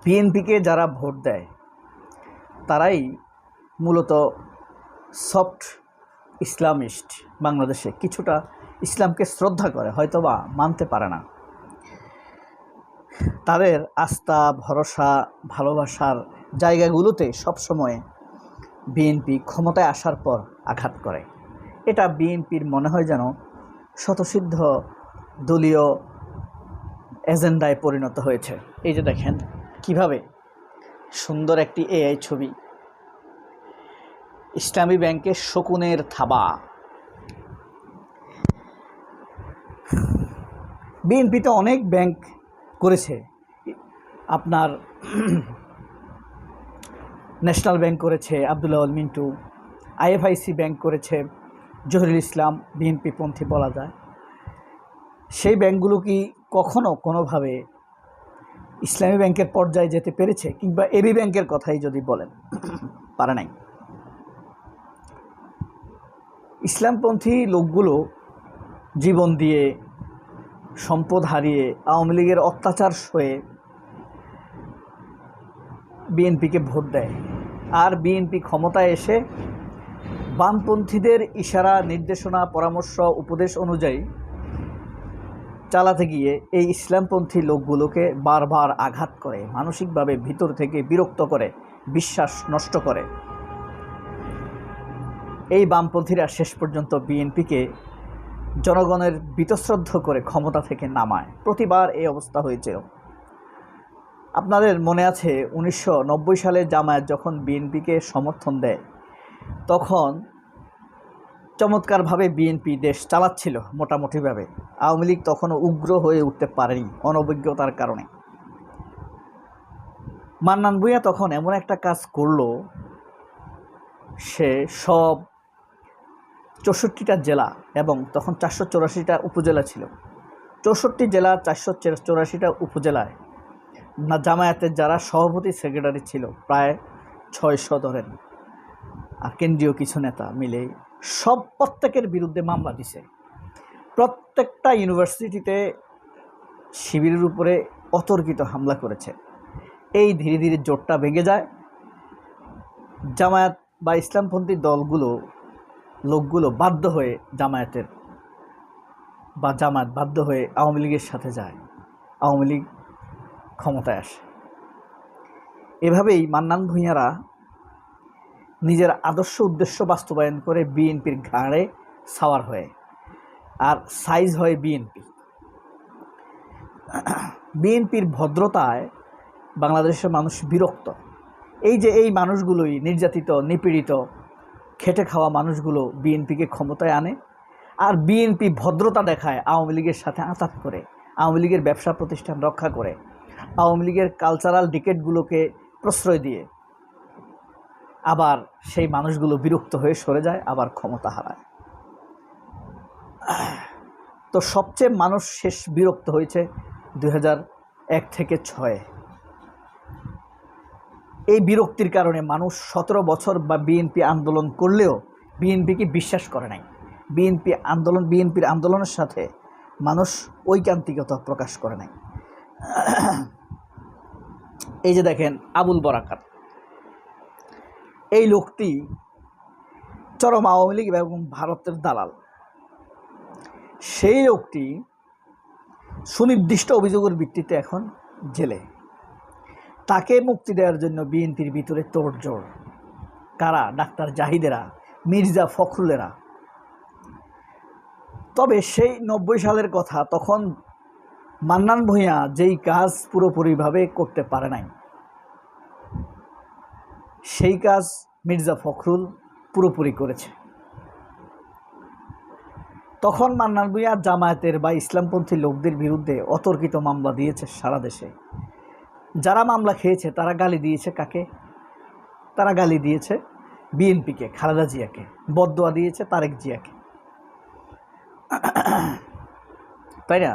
বিএনপিকে যারা ভোট দেয় তারাই মূলত সফট ইসলামিস্ট। বাংলাদেশে কিছুটা ইসলামকে শ্রদ্ধা করে, হয়তোবা মানতে পারে না। তাদের আস্থা, ভরসা, ভালোবাসার জায়গাগুলোতে সবসময় বিএনপি ক্ষমতায় আসার পর আঘাত করে। এটা বিএনপির মনে হয় যেন স্বতঃসিদ্ধ দলীয় এজেন্ডায় পরিণত হয়েছে। এই যে দেখেন কিভাবে সুন্দর একটি এআই ছবি, ইসলামী ব্যাংকের শকুনের থাবা। বিএনপি তো অনেক ব্যাংক করেছে, আপনার ন্যাশনাল ব্যাংক করেছে আব্দুল আউয়াল মিন্টু, আইএফআইসি ব্যাংক করেছে জহিরুল ইসলাম, বিএনপি পন্থী বলা যায়। সেই ব্যাংকগুলো কি কখনো কোনোভাবে ইসলামী ব্যাংকের পর্যায়ে যেতে পেরেছে? কিংবা এবি ব্যাংকের কথাই যদি বলেন, পারে নাই। ইসলামপন্থী লোকগুলো জীবন দিয়ে, সম্পদ হারিয়ে, আওয়ামী লীগের অত্যাচার সয়ে বিএনপিকে ভোট দেয়। আর বিএনপি ক্ষমতায় এসে বামপন্থীদের ইশারা, নির্দেশনা, পরামর্শ, উপদেশ অনুযায়ী চালাতে গিয়ে এই ইসলামপন্থী লোকগুলোকে বারবার আঘাত করে, মানসিকভাবে ভিতর থেকে বিরক্ত করে, বিশ্বাস নষ্ট করে। এই বামপন্থীরা শেষ পর্যন্ত বিএনপিকে জনগণের বীতশ্রদ্ধ করে ক্ষমতা থেকে নামায়। প্রতিবার এই অবস্থা হয়েছিল। আপনাদের মনে আছে 1990 সালে জামায়াত যখন বিএনপিকে সমর্থন দেয়, তখন চমৎকারভাবে বিএনপি দেশ চালাচ্ছিল মোটামুটিভাবে। আওয়ামী লীগ তখনও উগ্র হয়ে উঠতে পারেনি অনভিজ্ঞতার কারণে। মান্নান ভূঁইয়া তখন এমন একটা কাজ করলো, সে সব 64টা জেলা এবং তখন 484টা উপজেলা ছিল, 64 জেলা 484টা উপজেলায় না জামায়াতের যারা সভাপতি সেক্রেটারি ছিল প্রায় 600 ধরেন, আর কেন্দ্রীয় কিছু নেতা মিলে প্রত্যেকের বিরুদ্ধে মামলা দিছে। প্রত্যেকটা ইউনিভার্সিটিতে শিবিরের উপরে অতর্কিত হামলা করেছে। এই ধীরে ধীরে জোটটা ভেঙে যায়। জামায়াত বা ইসলামপন্থী লোকগুলো বাধ্য হয়ে জামায়াত বাধ্য হয়ে আওয়ামী লীগের সাথে যায়। আওয়ামী লীগ ক্ষমতায় আসে। এভাবেই মান্নান ভূঁইয়ারা নিজের আদর্শ উদ্দেশ্য বাস্তবায়ন করে বিএনপির ঘাড়ে সাওয়ার হয়ে, আর সাইজ হয় বিএনপির ভদ্রতায় বাংলাদেশের মানুষ বিরক্ত। এই মানুষগুলোই নির্যাতিত, নিপীড়িত, খেটে খাওয়া মানুষগুলো বিএনপিকে ক্ষমতায় আনে। আর বিএনপি ভদ্রতা দেখায়, আওয়ামী লীগের সাথে আঁতাত করে, আওয়ামী লীগের ব্যবসা প্রতিষ্ঠান রক্ষা করে, আওয়ামী লীগের কালচারাল ডিকেটগুলোকে প্রশ্রয় দিয়ে আবার সেই মানুষগুলো বিরক্ত হয়ে সরে যায়, আবার ক্ষমতা হারায়। তো সবচেয়ে মানুষ শেষ বিরক্ত হয়েছে 2001 থেকে 2006। এই বিরক্তির কারণে মানুষ 17 বছর বা বিএনপি আন্দোলন করলেও বিএনপিকে বিশ্বাস করে নাই। বিএনপির আন্দোলনের সাথে মানুষ ঐকান্তিকতা প্রকাশ করে নাই। এই যে দেখেন আবুল বরাকাত, এই লোকটি চরম আওয়ামী লীগ এবং ভারতের দালাল। সেই লোকটি সুনির্দিষ্ট অভিযোগের ভিত্তিতে এখন জেলে। তাকে মুক্তি দেওয়ার জন্য বিএনপির ভিতরে তোড়জোড়। কারা? ডাক্তার জাহিদেরা, মির্জা ফখরুলেরা। তবে সেই 90 সালের কথা, তখন মান্নান ভূঁইয়া যেই কাজ পুরোপুরিভাবে করতে পারে নাই, সেই কাজ মির্জা ফখরুল পুরোপুরি করেছে। তখন মান্নান ভূঁইয়া জামায়াতের বা ইসলামপন্থী লোকদের বিরুদ্ধে অতর্কিত মামলা দিয়েছে সারা দেশে। যারা মামলা খেয়েছে তারা গালি দিয়েছে কাকে? তারা গালি দিয়েছে বিএনপিকে, খালেদা জিয়াকে, বদদোয়া দিয়েছে তারেক জিয়াকে, তাই না?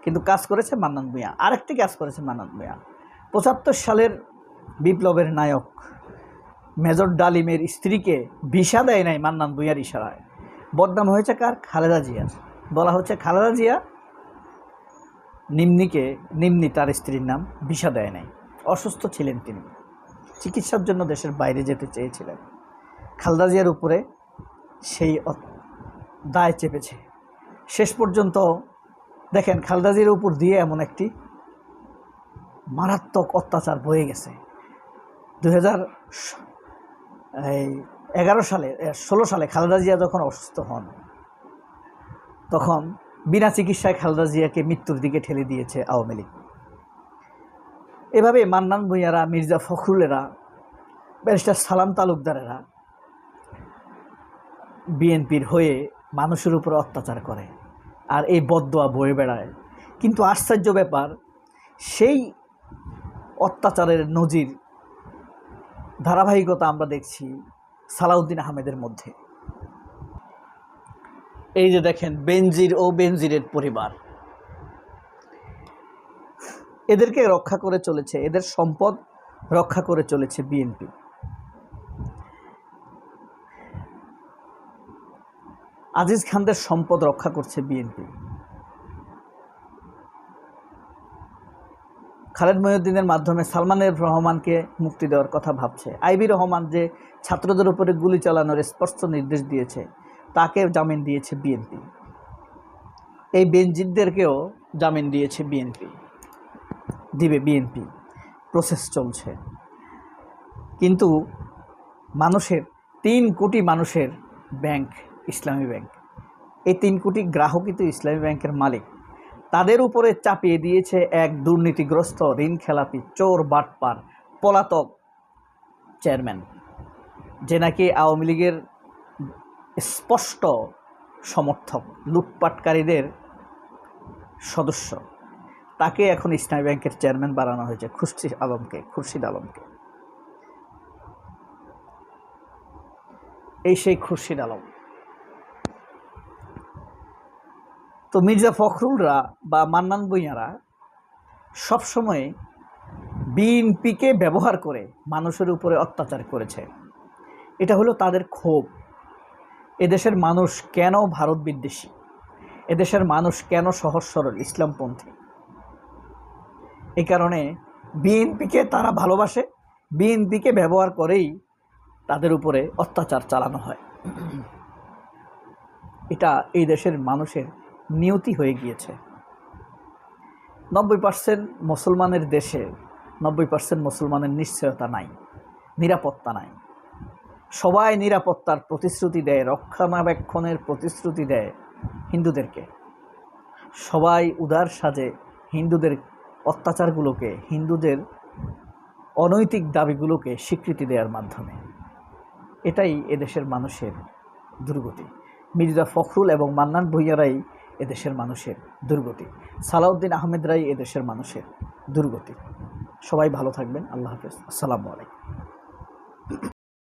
কিন্তু কাজ করেছে মান্নান ভূঁইয়া। আরেকটি কাজ করেছে মান্নান ভূঁইয়া। 75 সালের বিপ্লবের নায়ক মেজর ডালিমের স্ত্রীকে ভিসা দেয় নাই মান্নান ভূঁইয়ার ইশারায়। বদনাম হয়েছে কার? খালেদা জিয়ার। বলা হচ্ছে খালেদা জিয়া নিম্নি তার স্ত্রীর নাম, ভিসা দেয় নাই। অসুস্থ ছিলেন, তিনি চিকিৎসার জন্য দেশের বাইরে যেতে চেয়েছিলেন। খালেদা জিয়ার উপরে সেই দায় চেপেছে। শেষ পর্যন্ত দেখেন খালেদা জিয়ার উপর দিয়ে এমন একটি মারাত্মক অত্যাচার বয়ে গেছে। 2016 সালে খালেদা জিয়া যখন অসুস্থ হন, তখন বিনা চিকিৎসায় খালেদা জিয়াকে মৃত্যুর দিকে ঠেলে দিয়েছে আওয়ামী লীগ। এভাবে মান্নান ভূঁইয়ারা, মির্জা ফখরুলেরা, ব্যারিস্টার সালাম তালুকদারেরা বিএনপির হয়ে মানুষের উপর অত্যাচার করে আর এই বদদোয়া বয়ে বেড়ায়। কিন্তু আশ্চর্য ব্যাপার, সেই অত্যাচারের নজির ধারাবাহিকতা আমরা দেখছি সালাউদ্দিন আহমেদের মধ্যে। এই যে দেখেন বেনজির ও বেনজিরের পরিবার, এদেরকে রক্ষা করে চলেছে, এদের সম্পদ রক্ষা করে চলেছে বিএনপি। আজিজ খানদের সম্পদ রক্ষা করছে বিএনপি। খালেদ মহিউদ্দিনের মাধ্যমে সালমানের রহমানকে মুক্তি দেওয়ার কথা ভাবছে। আইবি রহমান যে ছাত্রদের উপরে গুলি চালানোর স্পষ্ট নির্দেশ দিয়েছে, তাকে জামিন দিয়েছে বিএনপি। এই বেনজিরদেরকেও জামিন দিয়েছে বিএনপি, দিবে বিএনপি, প্রসেস চলছে। কিন্তু মানুষের 3 কোটি মানুষের ব্যাংক ইসলামী ব্যাংক, এই 3 কোটি গ্রাহকই তো ইসলামী ব্যাংকের মালিক। তাদের উপরে চাপিয়ে দিয়েছে এক দুর্নীতিগ্রস্ত, ঋণ খেলাপি, চোর, বাটপার, পলাতক চেয়ারম্যান, যে নাকি আওয়ামী লীগের স্পষ্ট সমর্থক, লুটপাটকারীদের সদস্য। তাকে এখন ইসলামী ব্যাংকের চেয়ারম্যান বানানো হয়েছে, খুরশিদ আলমকে। এই সেই খুরশিদ আলম। তো মির্জা ফখরুলরা বা মান্নান ভূঁইয়ারা সবসময় বিএনপিকে ব্যবহার করে মানুষের উপরে অত্যাচার করেছে। এটা হলো তাদের ক্ষোভ। এদেশের মানুষ কেন ভারত বিদ্বেষী, এদেশের মানুষ কেন সহজ সরল ইসলামপন্থী, এই কারণে বিএনপিকে তারা ভালোবাসে। বিএনপিকে ব্যবহার করেই তাদের উপরে অত্যাচার চালানো হয়। এটা এই দেশের মানুষের নিয়তি হয়ে গিয়েছে। 90% মুসলমানের দেশে 90% মুসলমানের নিশ্চয়তা নাই, নিরাপত্তা নাই। সবাই নিরাপত্তার প্রতিশ্রুতি দেয়, রক্ষণাবেক্ষণের প্রতিশ্রুতি দেয় হিন্দুদেরকে। সবাই উদার সাজে হিন্দুদের অত্যাচারগুলোকে, হিন্দুদের অনৈতিক দাবিগুলোকে স্বীকৃতি দেওয়ার মাধ্যমে। এটাই এদেশের মানুষের দুর্গতি। মির্জা ফখরুল এবং মান্নান ভূঁইয়ারাই এদেশের মানুষের দুর্গতি, সালাউদ্দিন আহমেদরাই এদেশের মানুষের দুর্গতি। সবাই ভালো থাকবেন। আল্লাহ হাফেজ। আসসালামু আলাইকুম।